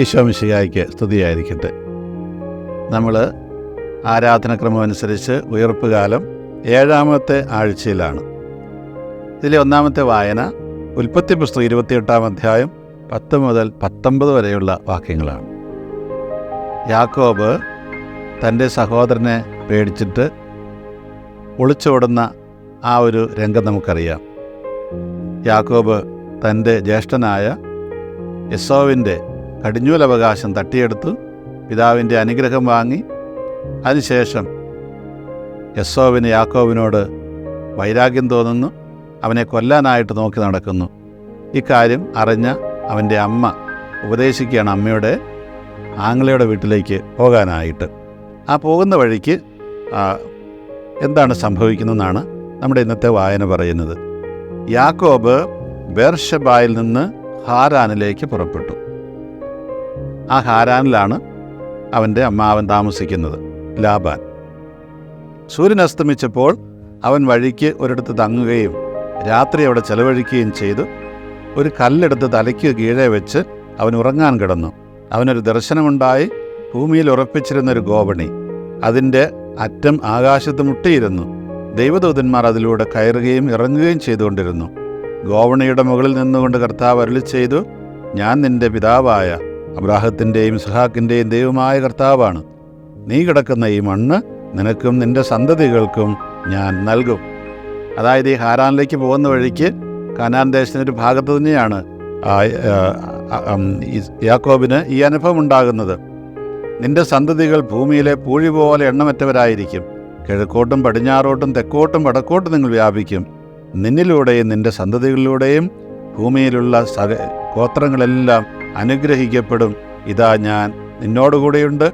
ഈശോ മിശിഹായ്ക്ക് സ്തുതിയായിരിക്കട്ടെ. നമ്മൾ ആരാധനക്രമം അനുസരിച്ച് ഉയർപ്പ് കാലം 7-ാമത്തെ ആഴ്ചയിലാണ്. ഇതിലെ ഒന്നാമത്തെ വായന ഉൽപ്പത്തി പുസ്തകം 28-ാം അധ്യായം 10 മുതൽ 19 വരെയുള്ള വാക്യങ്ങളാണ്. യാക്കോബ് തൻ്റെ സഹോദരനെ പേടിച്ചിട്ട് ഒളിച്ചോടുന്ന ആ ഒരു രംഗം നമുക്കറിയാം. യാക്കോബ് തൻ്റെ ജ്യേഷ്ഠനായ എസോവിൻ്റെ കടിഞ്ഞൂലവകാശം തട്ടിയെടുത്തു, പിതാവിൻ്റെ അനുഗ്രഹം വാങ്ങി. അതിനുശേഷം എസോവിന് യാക്കോബിനോട് വൈരാഗ്യം തോന്നുന്നു, അവനെ കൊല്ലാനായിട്ട് നോക്കി നടക്കുന്നു. ഇക്കാര്യം അറിഞ്ഞ അവൻ്റെ അമ്മ ഉപദേശിക്കുകയാണ് അമ്മയുടെ ആങ്ങളയുടെ വീട്ടിലേക്ക് പോകാനായിട്ട്. ആ പോകുന്ന വഴിക്ക് എന്താണ് സംഭവിക്കുന്നതെന്നാണ് നമ്മുടെ ഇന്നത്തെ വായന പറയുന്നത്. യാക്കോബ് ബേർഷെബായിൽ നിന്ന് ഹാരാനിലേക്ക് പുറപ്പെട്ടു. ആ ഹാരാനിലാണ് അവൻ്റെ അമ്മാവൻ താമസിക്കുന്നത്, ലാബാൻ. സൂര്യൻ അസ്തമിച്ചപ്പോൾ അവൻ വഴിക്ക് ഒരിടത്ത് തങ്ങുകയും രാത്രി അവിടെ ചെലവഴിക്കുകയും ചെയ്തു. ഒരു കല്ലെടുത്ത് തലയ്ക്ക് കീഴെ വെച്ച് അവൻ ഉറങ്ങാൻ കിടന്നു. അവനൊരു ദർശനമുണ്ടായി. ഭൂമിയിൽ ഉറപ്പിച്ചിരുന്നൊരു ഗോവണി, അതിൻ്റെ അറ്റം ആകാശത്ത് മുട്ടിയിരുന്നു. ദൈവദൂതന്മാർ അതിലൂടെ കയറുകയും ഇറങ്ങുകയും ചെയ്തുകൊണ്ടിരുന്നു. ഗോവണിയുടെ മുകളിൽ നിന്നുകൊണ്ട് കർത്താവ് അരുളി ചെയ്തു, ഞാൻ നിന്റെ പിതാവായ അബ്രാഹത്തിൻ്റെയും ഇസ്ഹാക്കിൻ്റെയും ദൈവമായ കർത്താവാണ്. നീ കിടക്കുന്ന ഈ മണ്ണ് നിനക്കും നിന്റെ സന്തതികൾക്കും ഞാൻ നൽകും. അതായത് ഈ ഹാരാനിലേക്ക് പോകുന്ന വഴിക്ക് കനാൻ ദേശത്തിനൊരു ഭാഗത്ത് തന്നെയാണ് യാക്കോബിന് ഈ അനുഭവം ഉണ്ടാകുന്നത്. നിന്റെ സന്തതികൾ ഭൂമിയിലെ പൂഴി പോലെ എണ്ണമറ്റവരായിരിക്കും. കിഴക്കോട്ടും പടിഞ്ഞാറോട്ടും തെക്കോട്ടും വടക്കോട്ടും നിങ്ങൾ വ്യാപിക്കും. നിന്നിലൂടെയും നിന്റെ സന്തതികളിലൂടെയും ഭൂമിയിലുള്ള ഗോത്രങ്ങളെല്ലാം അനുഗ്രഹിക്കപ്പെടും. ഇതാ ഞാൻ നിന്നോടുകൂടെയുണ്ട്.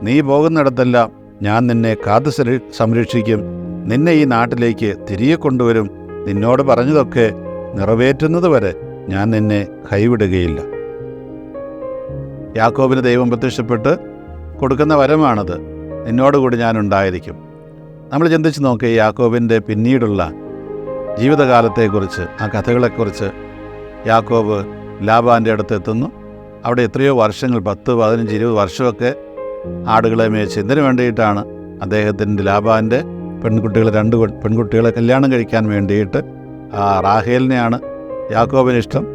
നീ പോകുന്നിടത്തെല്ലാം ഞാൻ നിന്നെ കാത്തു സംരക്ഷിക്കും. നിന്നെ ഈ നാട്ടിലേക്ക് തിരികെ കൊണ്ടുവരും. നിന്നോട് പറഞ്ഞതൊക്കെ നിറവേറ്റുന്നതുവരെ ഞാൻ നിന്നെ കൈവിടുകയില്ല. യാക്കോബിന് ദൈവം പ്രത്യക്ഷപ്പെട്ട് കൊടുക്കുന്ന വരമാണത്. നിന്നോടുകൂടി ഞാൻ ഉണ്ടായിരിക്കും. നമ്മൾ ചിന്തിച്ച് നോക്കി യാക്കോബിൻ്റെ പിന്നീടുള്ള ജീവിതകാലത്തെക്കുറിച്ച്, ആ കഥകളെക്കുറിച്ച്. യാക്കോബ് ലാബാൻ്റെ അടുത്ത് എത്തുന്നു. അവിടെ എത്രയോ വർഷങ്ങൾ, 10, 15, 20 വർഷമൊക്കെ ആടുകളെ മേച്ച്. എന്തിനു വേണ്ടിയിട്ടാണ്? അദ്ദേഹത്തിൻ്റെ ലാബാൻ്റെ പെൺകുട്ടികളെ 2 പെൺകുട്ടികളെ കല്യാണം കഴിക്കാൻ വേണ്ടിയിട്ട്. റാഹേലിനെയാണ് യാക്കോബിന് ഇഷ്ടം.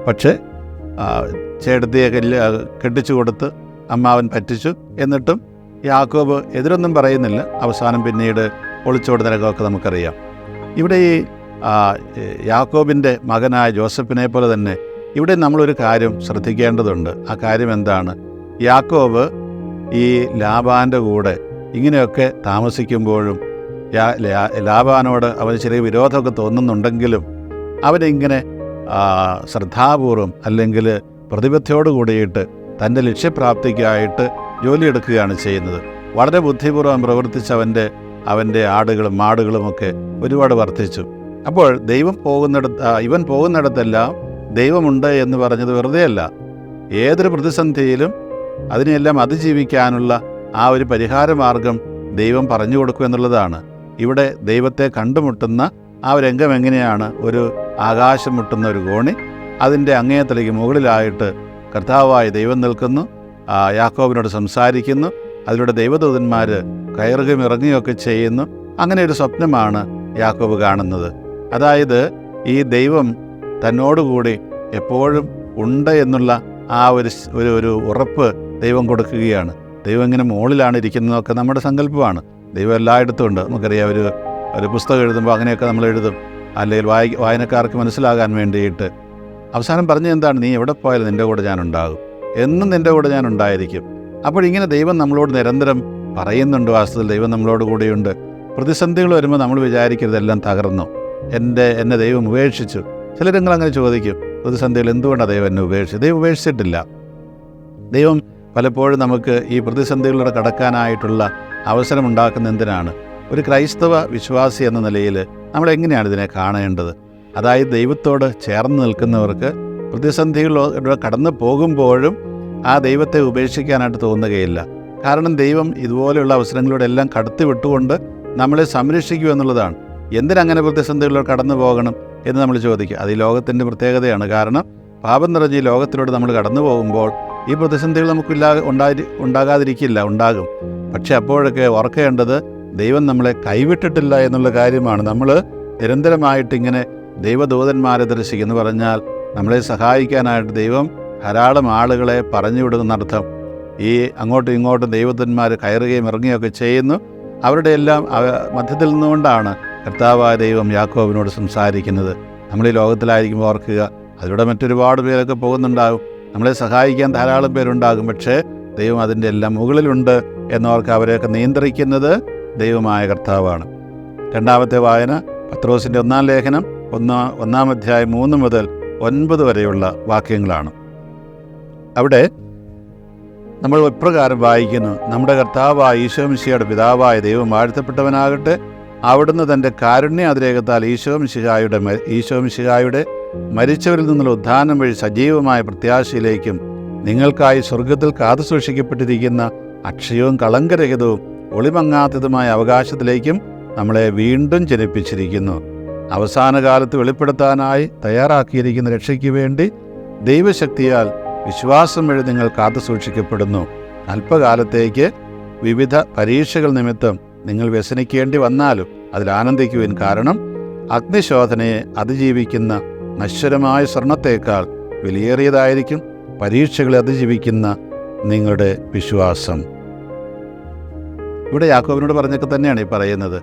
പക്ഷേ ചേട്ടത്തിയെ കെട്ടിച്ചു കൊടുത്ത് അമ്മാവൻ പറ്റിച്ചു. എന്നിട്ടും യാക്കോബ് എതിരൊന്നും പറയുന്നില്ല. അവസാനം പിന്നീട് ഒളിച്ചോടുന്ന രംഗമൊക്കെ നമുക്കറിയാം. ഇവിടെ ഈ യാക്കോബിൻ്റെ മകനായ ജോസഫിനെ പോലെ തന്നെ ഇവിടെ നമ്മളൊരു കാര്യം ശ്രദ്ധിക്കേണ്ടതുണ്ട്. ആ കാര്യം എന്താണ്? യാക്കോബ് ഈ ലാബാൻ്റെ കൂടെ ഇങ്ങനെയൊക്കെ താമസിക്കുമ്പോഴും ലാബാനോട് അവന് ചെറിയ വിരോധമൊക്കെ തോന്നുന്നുണ്ടെങ്കിലും അവനിങ്ങനെ ശ്രദ്ധാപൂർവം അല്ലെങ്കിൽ പ്രതിബദ്ധയോട് കൂടിയിട്ട് തൻ്റെ ലക്ഷ്യപ്രാപ്തിക്കായിട്ട് ജോലിയെടുക്കുകയാണ് ചെയ്യുന്നത്. വളരെ ബുദ്ധിപൂർവ്വം പ്രവർത്തിച്ച് അവൻ്റെ ആടുകളും മാടുകളുമൊക്കെ ഒരുപാട് വർദ്ധിച്ചു. അപ്പോൾ ഇവൻ പോകുന്നിടത്തെല്ലാം ദൈവമുണ്ട് എന്ന് പറഞ്ഞത് വെറുതെയല്ല. ഏതൊരു പ്രതിസന്ധിയിലും അതിനെല്ലാം അതിജീവിക്കാനുള്ള ആ ഒരു പരിഹാരമാർഗം ദൈവം പറഞ്ഞു കൊടുക്കും എന്നുള്ളതാണ്. ഇവിടെ ദൈവത്തെ കണ്ടുമുട്ടുന്ന ആ ഒരു രംഗം എങ്ങനെയാണ്? ഒരു ആകാശം മുട്ടുന്ന ഒരു കോണി, അതിൻ്റെ അങ്ങേയത്തിലേക്ക് മുകളിലായിട്ട് കർത്താവായ ദൈവം നിൽക്കുന്നു. യാക്കോബിനോട് സംസാരിക്കുന്നു. അതിലൂടെ ദൈവദൂതന്മാർ കയറുകയും ഇറങ്ങുകയൊക്കെ ചെയ്യുന്നു. അങ്ങനെ ഒരു സ്വപ്നമാണ് യാക്കോബ് കാണുന്നത്. അതായത് ഈ ദൈവം തന്നോടുകൂടി എപ്പോഴും ഉണ്ട് എന്നുള്ള ആ ഒരു ഉറപ്പ് ദൈവം കൊടുക്കുകയാണ്. ദൈവം ഇങ്ങനെ മുകളിലാണ് ഇരിക്കുന്നതൊക്കെ നമ്മുടെ സങ്കല്പമാണ്. ദൈവം എല്ലായിടത്തും ഉണ്ട്. നമുക്കറിയാം, ഒരു പുസ്തകം എഴുതുമ്പോൾ അങ്ങനെയൊക്കെ നമ്മൾ എഴുതും, അല്ലെങ്കിൽ വായനക്കാർക്ക് മനസ്സിലാകാൻ വേണ്ടിയിട്ട്. അവസാനം പറഞ്ഞത് എന്താണ്? നീ എവിടെ പോയാലും നിൻ്റെ കൂടെ ഞാനുണ്ടാകും, എന്നും നിൻ്റെ കൂടെ ഞാൻ ഉണ്ടായിരിക്കും. അപ്പോൾ ഇങ്ങനെ ദൈവം നമ്മളോട് നിരന്തരം പറയുന്നുണ്ട്. വാസ്തവത്തിൽ ദൈവം നമ്മളോട് കൂടെയുണ്ട്. പ്രതിസന്ധികൾ വരുമ്പോൾ നമ്മൾ വിചാരിക്കരുതെല്ലാം തകർന്നു, എന്നെ ദൈവം ഉപേക്ഷിച്ചു. ചിലരെങ്കിലും അങ്ങനെ ചോദിക്കും, പ്രതിസന്ധികൾ എന്തുകൊണ്ടാണ് ദൈവം എന്നെ ഉപേക്ഷിച്ചു? ദൈവം ഉപേക്ഷിച്ചിട്ടില്ല. ദൈവം പലപ്പോഴും നമുക്ക് ഈ പ്രതിസന്ധികളിലൂടെ കടക്കാനായിട്ടുള്ള അവസരം ഉണ്ടാക്കുന്ന എന്തിനാണ്? ഒരു ക്രൈസ്തവ വിശ്വാസി എന്ന നിലയിൽ നമ്മൾ എങ്ങനെയാണ് ഇതിനെ കാണേണ്ടത്? അതായത് ദൈവത്തോട് ചേർന്ന് നിൽക്കുന്നവർക്ക് പ്രതിസന്ധികളിലൂടെ കടന്നു പോകുമ്പോഴും ആ ദൈവത്തെ ഉപേക്ഷിക്കാനായിട്ട് തോന്നുകയില്ല. കാരണം ദൈവം ഇതുപോലെയുള്ള അവസരങ്ങളിലൂടെ എല്ലാം കടത്തി വിട്ടുകൊണ്ട് നമ്മളെ സംരക്ഷിക്കുക എന്നുള്ളതാണ്. എന്തിനങ്ങനെ പ്രതിസന്ധികളിലൂടെ കടന്നു പോകണം എന്ന് നമ്മൾ ചോദിക്കുക. അത് ഈ ലോകത്തിൻ്റെ പ്രത്യേകതയാണ്. കാരണം പാപം നിറഞ്ഞ ഈ ലോകത്തിലൂടെ നമ്മൾ കടന്നു പോകുമ്പോൾ ഈ പ്രതിസന്ധികൾ ഉണ്ടാകാതിരിക്കില്ല, ഉണ്ടാകും. പക്ഷെ അപ്പോഴൊക്കെ ഓർക്കേണ്ടത് ദൈവം നമ്മളെ കൈവിട്ടിട്ടില്ല എന്നുള്ള കാര്യമാണ്. നമ്മൾ നിരന്തരമായിട്ടിങ്ങനെ ദൈവദൂതന്മാരെ ദർശിക്കുന്നു പറഞ്ഞാൽ നമ്മളെ സഹായിക്കാനായിട്ട് ദൈവം ധാരാളം ആളുകളെ പറഞ്ഞു വിടുന്നർത്ഥം. ഈ അങ്ങോട്ടും ഇങ്ങോട്ടും ദൈവദൂതന്മാർ കയറുകയും ഇറങ്ങുകയൊക്കെ ചെയ്യുന്നു. അവരുടെ എല്ലാം മധ്യത്തിൽ നിന്നുകൊണ്ടാണ് കർത്താവായ ദൈവം യാക്കോബിനോട് സംസാരിക്കുന്നത്. നമ്മൾ ഈ ലോകത്തിലായിരിക്കുമ്പോൾ ഓർക്കുക, അതിലൂടെ മറ്റൊരുപാട് പേരൊക്കെ പോകുന്നുണ്ടാകും, നമ്മളെ സഹായിക്കാൻ ധാരാളം പേരുണ്ടാകും. പക്ഷേ ദൈവം അതിൻ്റെ എല്ലാം മുകളിലുണ്ട് എന്നവർക്ക് അവരെയൊക്കെ നിയന്ത്രിക്കുന്നത് ദൈവമായ കർത്താവാണ്. രണ്ടാമത്തെ വായന പത്രോസിൻ്റെ 1-ാം ലേഖനം 1-ാം അധ്യായം 3 മുതൽ 9 വരെയുള്ള വാക്യങ്ങളാണ്. അവിടെ നമ്മൾ ഇപ്രകാരം വായിക്കുന്നു: നമ്മുടെ കർത്താവായ ഈശോ മിശിഹായുടെ പിതാവായ ദൈവം വാഴ്ത്തപ്പെട്ടവനാകട്ടെ. അവിടുന്ന് തൻ്റെ കാരുണ്യാതിരേകത്താൽ ഈശോ മിശിഹായുടെ മരിച്ചവരിൽ നിന്നുള്ള ഉദ്ധാനം വഴി സജീവമായ പ്രത്യാശയിലേക്കും നിങ്ങൾക്കായി സ്വർഗത്തിൽ കാത്തു സൂക്ഷിക്കപ്പെട്ടിരിക്കുന്ന അക്ഷയവും കളങ്കരഹിതവും ഒളിമങ്ങാത്തതുമായ അവകാശത്തിലേക്കും നമ്മളെ വീണ്ടും ജനിപ്പിച്ചിരിക്കുന്നു. അവസാന കാലത്ത് വെളിപ്പെടുത്താനായി തയ്യാറാക്കിയിരിക്കുന്ന രക്ഷയ്ക്ക് വേണ്ടി ദൈവശക്തിയാൽ വിശ്വാസം വഴി നിങ്ങൾ കാത്തു സൂക്ഷിക്കപ്പെടുന്നു. അല്പകാലത്തേക്ക് വിവിധ പരീക്ഷകൾ നിമിത്തം നിങ്ങൾ വ്യസനിക്കേണ്ടി വന്നാലും അതിൽ ആനന്ദിക്കുവിൻ. കാരണം അഗ്നിശോധനയെ അതിജീവിക്കുന്ന നശ്വരമായ സ്വർണത്തേക്കാൾ വിലയേറിയതായിരിക്കും പരീക്ഷകളെ അതിജീവിക്കുന്ന നിങ്ങളുടെ വിശ്വാസം. ഇവിടെ യാക്കോബിനോട് പറഞ്ഞൊക്കെ തന്നെയാണ് ഈ പറയുന്നത്.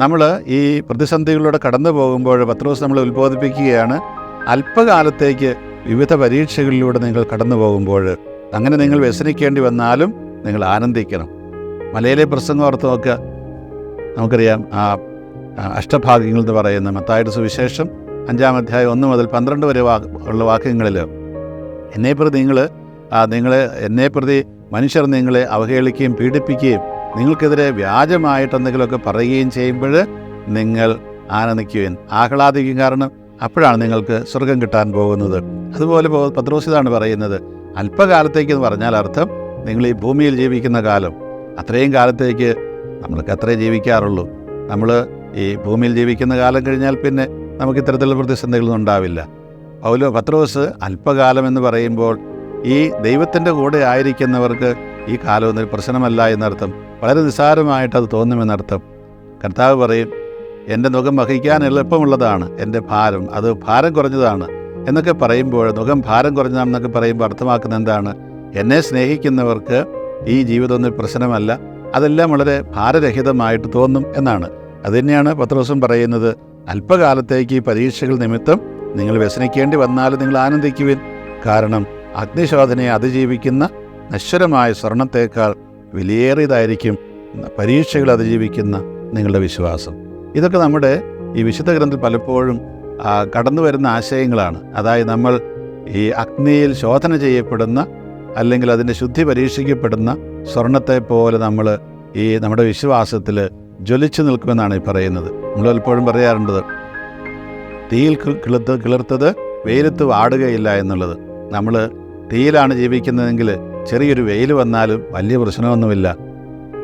നമ്മൾ ഈ പ്രതിസന്ധികളിലൂടെ കടന്നു പോകുമ്പോൾ പത്രോസ് നമ്മളെ ഉത്ബോധിപ്പിക്കുകയാണ്, അല്പകാലത്തേക്ക് വിവിധ പരീക്ഷകളിലൂടെ നിങ്ങൾ കടന്നു പോകുമ്പോൾ അങ്ങനെ നിങ്ങൾ വ്യസനിക്കേണ്ടി വന്നാലും നിങ്ങൾ ആനന്ദിക്കണം. മലയിലെ പ്രസംഗം ഓർത്ത് നോക്കുക. നമുക്കറിയാം ആ അഷ്ടഭാഗ്യങ്ങൾ എന്ന് പറയുന്ന മത്തായിയുടെ സുവിശേഷം 5-ാം അധ്യായം 1 മുതൽ 12 വരെ ഉള്ള വാക്യങ്ങളിൽ എന്നെ പ്രതി മനുഷ്യർ നിങ്ങളെ അവഹേളിക്കുകയും പീഡിപ്പിക്കുകയും നിങ്ങൾക്കെതിരെ വ്യാജമായിട്ട് എന്തെങ്കിലുമൊക്കെ പറയുകയും ചെയ്യുമ്പോൾ നിങ്ങൾ ആനന്ദിക്കുകയും ആഹ്ലാദിക്കും. കാരണം അപ്പോഴാണ് നിങ്ങൾക്ക് സ്വർഗം കിട്ടാൻ പോകുന്നത്. അതുപോലെ പത്രോസ് ഇതാണ് പറയുന്നത്, അല്പകാലത്തേക്ക് എന്ന് പറഞ്ഞാൽ അർത്ഥം നിങ്ങൾ ഈ ഭൂമിയിൽ ജീവിക്കുന്ന കാലം, അത്രയും കാലത്തേക്ക് നമ്മൾക്ക് അത്രേ ജീവിക്കാറുള്ളൂ. നമ്മൾ ഈ ഭൂമിയിൽ ജീവിക്കുന്ന കാലം കഴിഞ്ഞാൽ പിന്നെ നമുക്ക് ഇത്തരത്തിലുള്ള പ്രതിസന്ധികളൊന്നും ഉണ്ടാവില്ല. പത്രോസ് അല്പകാലം എന്ന് പറയുമ്പോൾ ഈ ദൈവത്തിൻ്റെ കൂടെ ആയിരിക്കുന്നവർക്ക് ഈ കാലമൊന്നും പ്രശ്നമല്ല എന്നർത്ഥം. വളരെ നിസ്സാരമായിട്ടത് തോന്നുമെന്നർത്ഥം. കർത്താവ് പറയും, എൻ്റെ നുകം വഹിക്കാൻ എളുപ്പമുള്ളതാണ്, എൻ്റെ ഭാരം ഭാരം കുറഞ്ഞതാണ് എന്നൊക്കെ പറയുമ്പോൾ, നുകം ഭാരം കുറഞ്ഞതാണെന്നൊക്കെ പറയുമ്പോൾ അർത്ഥമാക്കുന്ന എന്താണ്? എന്നെ സ്നേഹിക്കുന്നവർക്ക് ഈ ജീവിതമൊന്നും പ്രശ്നമല്ല, അതെല്ലാം വളരെ ഭാരരഹിതമായിട്ട് തോന്നും എന്നാണ്. അതുതന്നെയാണ് പത്രോസും പറയുന്നത്. അല്പകാലത്തേക്ക് ഈ പരീക്ഷകൾ നിമിത്തം നിങ്ങൾ വ്യസനിക്കേണ്ടി വന്നാലും നിങ്ങൾ ആനന്ദിക്കുവിൻ. കാരണം അഗ്നിശോധനയെ അതിജീവിക്കുന്ന നശ്വരമായ സ്വർണത്തേക്കാൾ വിലയേറിയതായിരിക്കും പരീക്ഷകൾ അതിജീവിക്കുന്ന നിങ്ങളുടെ വിശ്വാസം. ഇതൊക്കെ നമ്മുടെ ഈ വിശുദ്ധ ഗ്രന്ഥത്തിൽ പലപ്പോഴും കടന്നു വരുന്ന ആശയങ്ങളാണ്. അതായത് നമ്മൾ ഈ അഗ്നിയിൽ ശോധന ചെയ്യപ്പെടുന്ന അല്ലെങ്കിൽ അതിൻ്റെ ശുദ്ധി പരീക്ഷിക്കപ്പെടുന്ന സ്വർണത്തെ പോലെ നമ്മൾ ഈ നമ്മുടെ വിശ്വാസത്തിൽ ജ്വലിച്ചു നിൽക്കുമെന്നാണ് ഈ പറയുന്നത്. നമ്മൾ പലപ്പോഴും പറയാറുണ്ട്, തീയിൽ കിളിർത്തത് വെയിലത്ത് വാടുകയില്ല എന്നുള്ളത്. നമ്മൾ തീയിലാണ് ജീവിക്കുന്നതെങ്കിൽ ചെറിയൊരു വെയിൽ വന്നാലും വലിയ പ്രശ്നമൊന്നുമില്ല.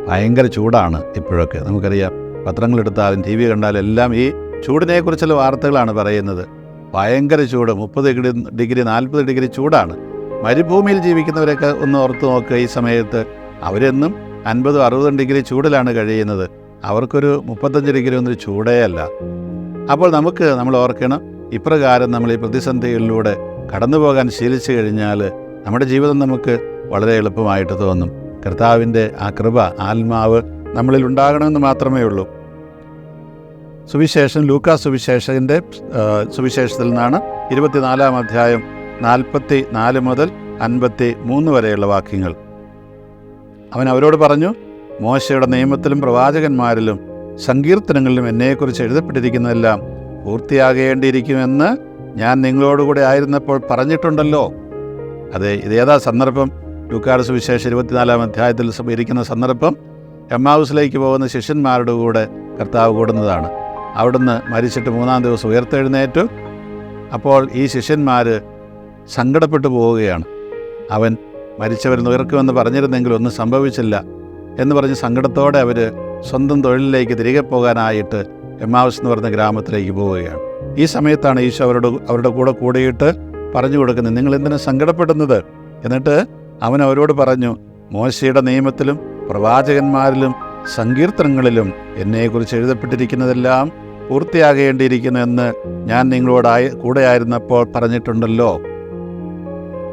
ഭയങ്കര ചൂടാണ് ഇപ്പോഴൊക്കെ. നമുക്കറിയാം, പത്രങ്ങളെടുത്താലും TV കണ്ടാലും എല്ലാം ഈ ചൂടിനെക്കുറിച്ചുള്ള വാർത്തകളാണ് പറയുന്നത്. ഭയങ്കര ചൂട്, 30 ഡിഗ്രി 40 ഡിഗ്രി ചൂടാണ്. മരുഭൂമിയിൽ ജീവിക്കുന്നവരൊക്കെ ഒന്ന് ഓർത്ത് നോക്കുക. ഈ സമയത്ത് അവരെന്നും 50-60 ഡിഗ്രി ചൂടിലാണ് കഴിയുന്നത്. അവർക്കൊരു 35 ഡിഗ്രി ഒന്നും ചൂടേ അല്ല. അപ്പോൾ നമ്മൾ ഓർക്കണം, ഇപ്രകാരം നമ്മൾ ഈ പ്രതിസന്ധികളിലൂടെ കടന്നു പോകാൻ ശീലിച്ചു കഴിഞ്ഞാൽ നമ്മുടെ ജീവിതം നമുക്ക് വളരെ എളുപ്പമായിട്ട് തോന്നും. കർത്താവിൻ്റെ ആ കൃപ, ആത്മാവ് നമ്മളിൽ ഉണ്ടാകണമെന്ന് മാത്രമേ ഉള്ളൂ. സുവിശേഷം, ലൂക്കാ സുവിശേഷൻ്റെ സുവിശേഷത്തിൽ നിന്നാണ് 24-ാം അധ്യായം 44 മുതൽ 53 വരെയുള്ള വാക്യങ്ങൾ. അവൻ അവരോട് പറഞ്ഞു, മോശയുടെ നിയമത്തിലും പ്രവാചകന്മാരിലും സങ്കീർത്തനങ്ങളിലും എന്നെക്കുറിച്ച് എഴുതപ്പെട്ടിരിക്കുന്നതെല്ലാം പൂർത്തിയാകേണ്ടിയിരിക്കുമെന്ന് ഞാൻ നിങ്ങളോടുകൂടെ ആയിരുന്നപ്പോൾ പറഞ്ഞിട്ടുണ്ടല്ലോ. അതെ, ഇതേതാ സന്ദർഭം? ലൂക്കായുടെ സുവിശേഷം 24-ാം അധ്യായത്തിൽ ഇരിക്കുന്ന സന്ദർഭം എമ്മാവുസിലേക്ക് പോകുന്ന ശിഷ്യന്മാരുടെ കൂടെ കർത്താവ് കൂടുന്നതാണ്. അവിടുന്ന് മരിച്ചിട്ട് 3-ാം ദിവസം ഉയർത്തെഴുന്നേറ്റു. അപ്പോൾ ഈ ശിഷ്യന്മാർ സങ്കടപ്പെട്ടു പോവുകയാണ്. അവൻ മരിച്ചവരിൽ ഉയർക്കുമെന്ന് പറഞ്ഞിരുന്നെങ്കിൽ ഒന്നും സംഭവിച്ചില്ല എന്ന് പറഞ്ഞ് സങ്കടത്തോടെ അവർ സ്വന്തം തൊഴിലിലേക്ക് തിരികെ പോകാനായിട്ട് എമ്മാവുസ് എന്ന് പറഞ്ഞ ഗ്രാമത്തിലേക്ക് പോവുകയാണ്. ഈ സമയത്താണ് ഈശോ അവരുടെ കൂടെ കൂടിയിട്ട് പറഞ്ഞു കൊടുക്കുന്നത്, നിങ്ങൾ എന്തിനാ സങ്കടപ്പെടുന്നത്? എന്നിട്ട് അവൻ അവരോട് പറഞ്ഞു, മോശയുടെ നിയമത്തിലും പ്രവാചകന്മാരിലും സങ്കീർത്തനങ്ങളിലും എന്നെക്കുറിച്ച് എഴുതപ്പെട്ടിരിക്കുന്നതെല്ലാം പൂർത്തിയാകേണ്ടിയിരിക്കുന്നു എന്ന് ഞാൻ നിങ്ങളോട് കൂടെയായിരുന്നപ്പോൾ പറഞ്ഞിട്ടുണ്ടല്ലോ.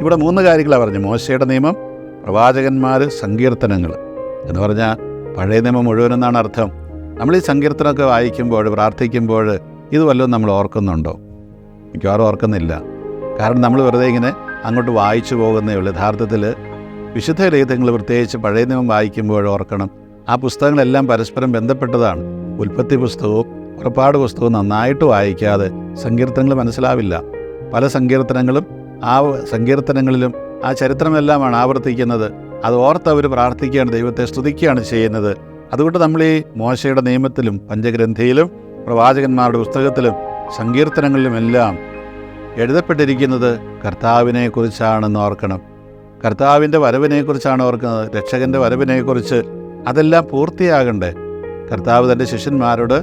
ഇവിടെ 3 കാര്യങ്ങളാണ് പറഞ്ഞു. മോശയുടെ നിയമം, പ്രവാചകന്മാർ, സങ്കീർത്തനങ്ങൾ എന്ന് പറഞ്ഞാൽ പഴയ നിയമം മുഴുവനെന്നാണ് അർത്ഥം. നമ്മൾ ഈ സങ്കീർത്തനമൊക്കെ വായിക്കുമ്പോൾ, പ്രാർത്ഥിക്കുമ്പോൾ ഇത് വല്ലതും നമ്മൾ ഓർക്കുന്നുണ്ടോ? മിക്കവാറും ഓർക്കുന്നില്ല. കാരണം നമ്മൾ വെറുതെ ഇങ്ങനെ അങ്ങോട്ട് വായിച്ചു പോകുന്നേ ഉള്ളൂ. യഥാർത്ഥത്തിൽ വിശുദ്ധ ലേഖനങ്ങൾ, പ്രത്യേകിച്ച് പഴയ നിയമം വായിക്കുമ്പോൾ ഓർക്കണം, ആ പുസ്തകങ്ങളെല്ലാം പരസ്പരം ബന്ധപ്പെട്ടതാണ്. ഉൽപ്പത്തി പുസ്തകവും പുറപ്പാട് പുസ്തകവും നന്നായിട്ട് വായിക്കാതെ സങ്കീർത്തനങ്ങൾ മനസ്സിലാവില്ല. പല സങ്കീർത്തനങ്ങളും ആ സങ്കീർത്തനങ്ങളിലും ആ ചരിത്രമെല്ലാമാണ് ആവർത്തിക്കുന്നത്. അത് ഓർത്തവർ പ്രാർത്ഥിക്കുകയാണ്, ദൈവത്തെ സ്തുതിക്കുകയാണ് ചെയ്യുന്നത്. അതുകൊണ്ട് നമ്മൾ ഈ മോശയുടെ നിയമത്തിലും പഞ്ചഗ്രന്ഥിയിലും പ്രവാചകന്മാരുടെ പുസ്തകത്തിലും സങ്കീർത്തനങ്ങളിലുമെല്ലാം എഴുതപ്പെട്ടിരിക്കുന്നത് കർത്താവിനെക്കുറിച്ചാണെന്ന് ഓർക്കണം. കർത്താവിൻ്റെ വരവിനെക്കുറിച്ചാണ് ഓർക്കുന്നത്, രക്ഷകൻ്റെ വരവിനെക്കുറിച്ച്. അതെല്ലാം പൂർത്തിയാകണ്ടേ? കർത്താവ് തൻ്റെ ശിഷ്യന്മാരോട്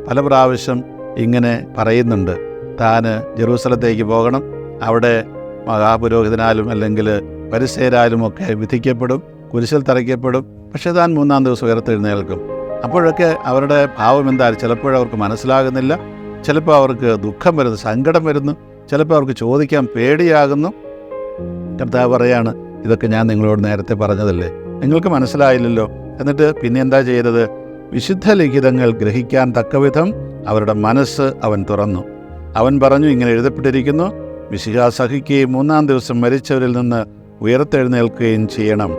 പല പ്രാവശ്യം ഇങ്ങനെ പറയുന്നുണ്ട്, താൻ ജെറൂസലത്തേക്ക് പോകണം, അവിടെ മഹാപുരോഹിതനാലും അല്ലെങ്കിൽ പരിസേരാലും ഒക്കെ വിധിക്കപ്പെടും, കുരിശിൽ തറയ്ക്കപ്പെടും, പക്ഷേ താൻ 3-ാം ദിവസം ഉയർത്തെഴുന്നേൽക്കും. അപ്പോഴൊക്കെ അവരുടെ ഭാവം എന്തായാലും ചിലപ്പോഴവർക്ക് മനസ്സിലാകുന്നില്ല, ചിലപ്പോൾ അവർക്ക് ദുഃഖം വരുന്നു, സങ്കടം വരുന്നു, ചിലപ്പോൾ അവർക്ക് ചോദിക്കാൻ പേടിയാകുന്നു. കർത്താവ് പറയാണ്, ഇതൊക്കെ ഞാൻ നിങ്ങളോട് നേരത്തെ പറഞ്ഞതല്ലേ, നിങ്ങൾക്ക് മനസ്സിലായില്ലല്ലോ. എന്നിട്ട് പിന്നെ എന്താ ചെയ്തത്? വിശുദ്ധ ലിഖിതങ്ങൾ ഗ്രഹിക്കാൻ തക്കവിധം അവരുടെ മനസ്സ് അവൻ തുറന്നു. അവൻ പറഞ്ഞു, ഇങ്ങനെ എഴുതപ്പെട്ടിരിക്കുന്നു, മിശിഹാ സഹിക്കുകയും 3-ാം ദിവസം മരിച്ചവരിൽ നിന്ന് ഉയർത്തെഴുന്നേൽക്കുകയും ചെയ്യണം.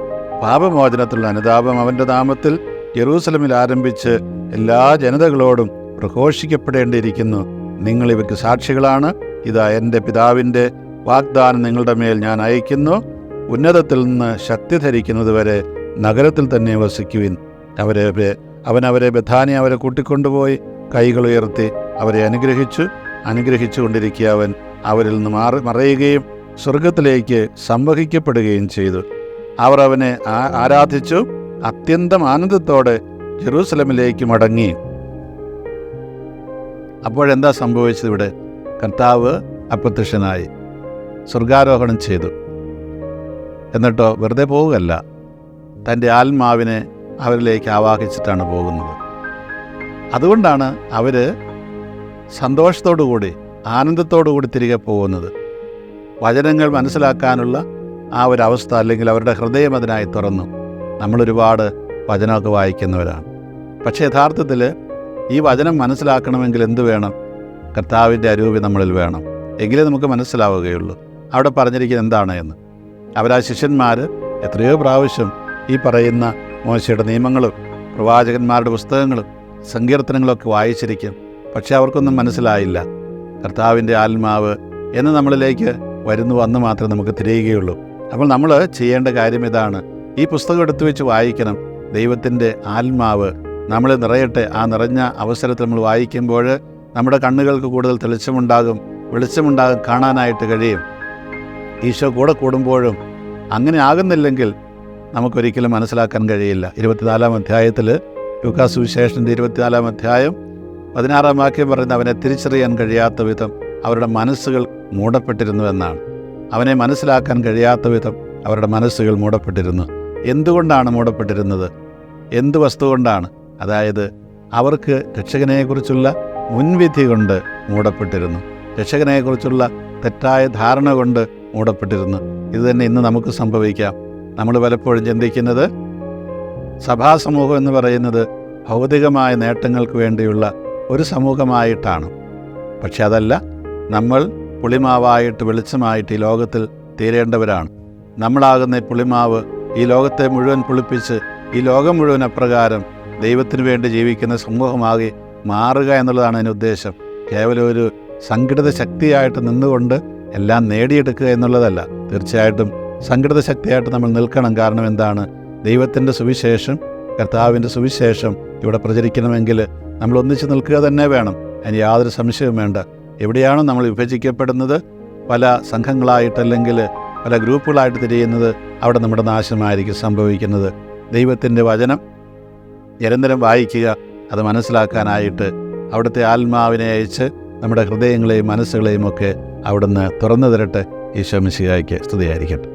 പാപമോചനത്തിലുള്ള അനുതാപം അവൻ്റെ നാമത്തിൽ യെരൂസലമിൽ ആരംഭിച്ച് എല്ലാ ജനതകളോടും പ്രഘോഷിക്കപ്പെടേണ്ടിയിരിക്കുന്നു. നിങ്ങൾ ഇവയ്ക്ക് സാക്ഷികളാണ്. ഇതാ എൻ്റെ പിതാവിൻ്റെ വാഗ്ദാനം നിങ്ങളുടെ മേൽ ഞാൻ അയക്കുന്നു. ഉന്നതത്തിൽ നിന്ന് ശക്തി ധരിക്കുന്നതുവരെ നഗരത്തിൽ തന്നെ വസിക്കുവിൻ. അവൻ അവരെ ബഥാനിയ അവരെ കൂട്ടിക്കൊണ്ടുപോയി കൈകൾ ഉയർത്തി അവരെ അനുഗ്രഹിച്ചു കൊണ്ടിരിക്കുക അവൻ അവരിൽ നിന്ന് മറയുകയും സ്വർഗത്തിലേക്ക് സംവഹിക്കപ്പെടുകയും ചെയ്തു. അവർ അവനെ ആരാധിച്ചു അത്യന്തം ആനന്ദത്തോടെ ജെറൂസലമിലേക്ക് മടങ്ങി. അപ്പോഴെന്താ സംഭവിച്ചത്? ഇവിടെ കർത്താവ് അപ്രത്യക്ഷനായി, സ്വർഗാരോഹണം ചെയ്തു. എന്നിട്ടോ വെറുതെ പോവുകയല്ല, തൻ്റെ ആത്മാവിനെ അവരിലേക്ക് ആവാഹിച്ചിട്ടാണ് പോകുന്നത്. അതുകൊണ്ടാണ് അവർ സന്തോഷത്തോടുകൂടി ആനന്ദത്തോടുകൂടി തിരികെ പോകുന്നത്. വചനങ്ങൾ മനസ്സിലാക്കാനുള്ള ആ ഒരവസ്ഥ, അല്ലെങ്കിൽ അവരുടെ ഹൃദയം അതിനായി തുറന്നു. നമ്മളൊരുപാട് വചനമൊക്കെ വായിക്കുന്നവരാണ്, പക്ഷേ യഥാർത്ഥത്തിൽ ഈ വചനം മനസ്സിലാക്കണമെങ്കിൽ എന്ത് വേണം? കർത്താവിൻ്റെ അരൂപി നമ്മളിൽ വേണം, എങ്കിലേ നമുക്ക് മനസ്സിലാവുകയുള്ളൂ അവിടെ പറഞ്ഞിരിക്കുന്നത് എന്താണ് എന്ന്. അവരാ ശിഷ്യന്മാർ എത്രയോ പ്രാവശ്യം ഈ പറയുന്ന മോശയുടെ നിയമങ്ങളും പ്രവാചകന്മാരുടെ പുസ്തകങ്ങളും സങ്കീർത്തനങ്ങളൊക്കെ വായിച്ചിരിക്കും, പക്ഷെ അവർക്കൊന്നും മനസ്സിലായില്ല. കർത്താവിൻ്റെ ആത്മാവ് എന്ന് നമ്മളിലേക്ക് വന്ന് മാത്രമേ നമുക്ക് തിരിയുകയുള്ളൂ. അപ്പോൾ നമ്മൾ ചെയ്യേണ്ട കാര്യം ഇതാണ്, ഈ പുസ്തകം എടുത്തു വെച്ച് വായിക്കണം. ദൈവത്തിൻ്റെ ആത്മാവ് നമ്മളെ നിറയട്ടെ. ആ നിറഞ്ഞ അവസരത്തിൽ നമ്മൾ വായിക്കുമ്പോൾ നമ്മുടെ കണ്ണുകൾക്ക് കൂടുതൽ വെളിച്ചമുണ്ടാകും, കാണാനായിട്ട് കഴിയും. ഈശോ കൂടെ കൂടുമ്പോഴും അങ്ങനെ ആകുന്നില്ലെങ്കിൽ നമുക്കൊരിക്കലും മനസ്സിലാക്കാൻ കഴിയില്ല. 24-ാം അധ്യായത്തിൽ ലൂക്കാ സുവിശേഷൻ്റെ 24-ാം അധ്യായം 16-ാം വാക്യം പറയുന്നത്, അവനെ തിരിച്ചറിയാൻ കഴിയാത്ത വിധം അവരുടെ മനസ്സുകൾ മൂടപ്പെട്ടിരുന്നു എന്നാണ്. അവനെ മനസ്സിലാക്കാൻ കഴിയാത്ത വിധം അവരുടെ മനസ്സുകൾ മൂടപ്പെട്ടിരുന്നു. എന്തുകൊണ്ടാണ് മൂടപ്പെട്ടിരുന്നത്? എന്ത് വസ്തു കൊണ്ടാണ്? അതായത് അവർക്ക് രക്ഷകനെക്കുറിച്ചുള്ള മുൻവിധി കൊണ്ട് മൂടപ്പെട്ടിരുന്നു, രക്ഷകനെക്കുറിച്ചുള്ള തെറ്റായ ധാരണ കൊണ്ട് മൂടപ്പെട്ടിരുന്നു. ഇത് തന്നെ ഇന്ന് നമുക്ക് സംഭവിക്കാം. നമ്മൾ പലപ്പോഴും ചിന്തിക്കുന്നത് സഭാസമൂഹം എന്ന് പറയുന്നത് ഭൗതികമായ നേട്ടങ്ങൾക്ക് വേണ്ടിയുള്ള ഒരു സമൂഹമായിട്ടാണ്. പക്ഷെ അതല്ല, നമ്മൾ പുളിമാവായിട്ട് വെളിച്ചമായിട്ട് ഈ ലോകത്തിൽ തീരേണ്ടവരാണ്. നമ്മളാകുന്ന പുളിമാവ് ഈ ലോകത്തെ മുഴുവൻ പുളിപ്പിച്ച് ഈ ലോകം മുഴുവൻ അപ്രകാരം ദൈവത്തിന് വേണ്ടി ജീവിക്കുന്ന സമൂഹമാകെ മാറുക എന്നുള്ളതാണ് അതിൻ്റെ ഉദ്ദേശം. കേവലം ഒരു സംഘടിത ശക്തിയായിട്ട് നിന്നുകൊണ്ട് എല്ലാം നേടിയെടുക്കുക എന്നുള്ളതല്ല. തീർച്ചയായിട്ടും സംഘടിത ശക്തിയായിട്ട് നമ്മൾ നിൽക്കണം. കാരണം എന്താണ്? ദൈവത്തിൻ്റെ സുവിശേഷം, കർത്താവിൻ്റെ സുവിശേഷം ഇവിടെ പ്രചരിക്കണമെങ്കിൽ നമ്മൾ ഒന്നിച്ച് നിൽക്കുക തന്നെ വേണം. അതിന് യാതൊരു സംശയവും വേണ്ട. എവിടെയാണോ നമ്മൾ വിഭജിക്കപ്പെടുന്നത്, പല സംഘങ്ങളായിട്ടല്ലെങ്കിൽ പല ഗ്രൂപ്പുകളായിട്ട് തിരിയുന്നത്, അവിടെ നമ്മുടെ നാശമായിരിക്കും സംഭവിക്കുന്നത്. ദൈവത്തിൻ്റെ വചനം നിരന്തരം വായിക്കുക, അത് മനസ്സിലാക്കാനായിട്ട് അവിടുത്തെ ആത്മാവിനെ അയച്ച് നമ്മുടെ ഹൃദയങ്ങളെയും മനസ്സുകളെയും ഒക്കെ അവിടുന്ന് തുറന്നു തരട്ടെ. ഈശോ മിശിഹായ്ക്ക് സ്തുതിയായിരിക്കട്ടെ.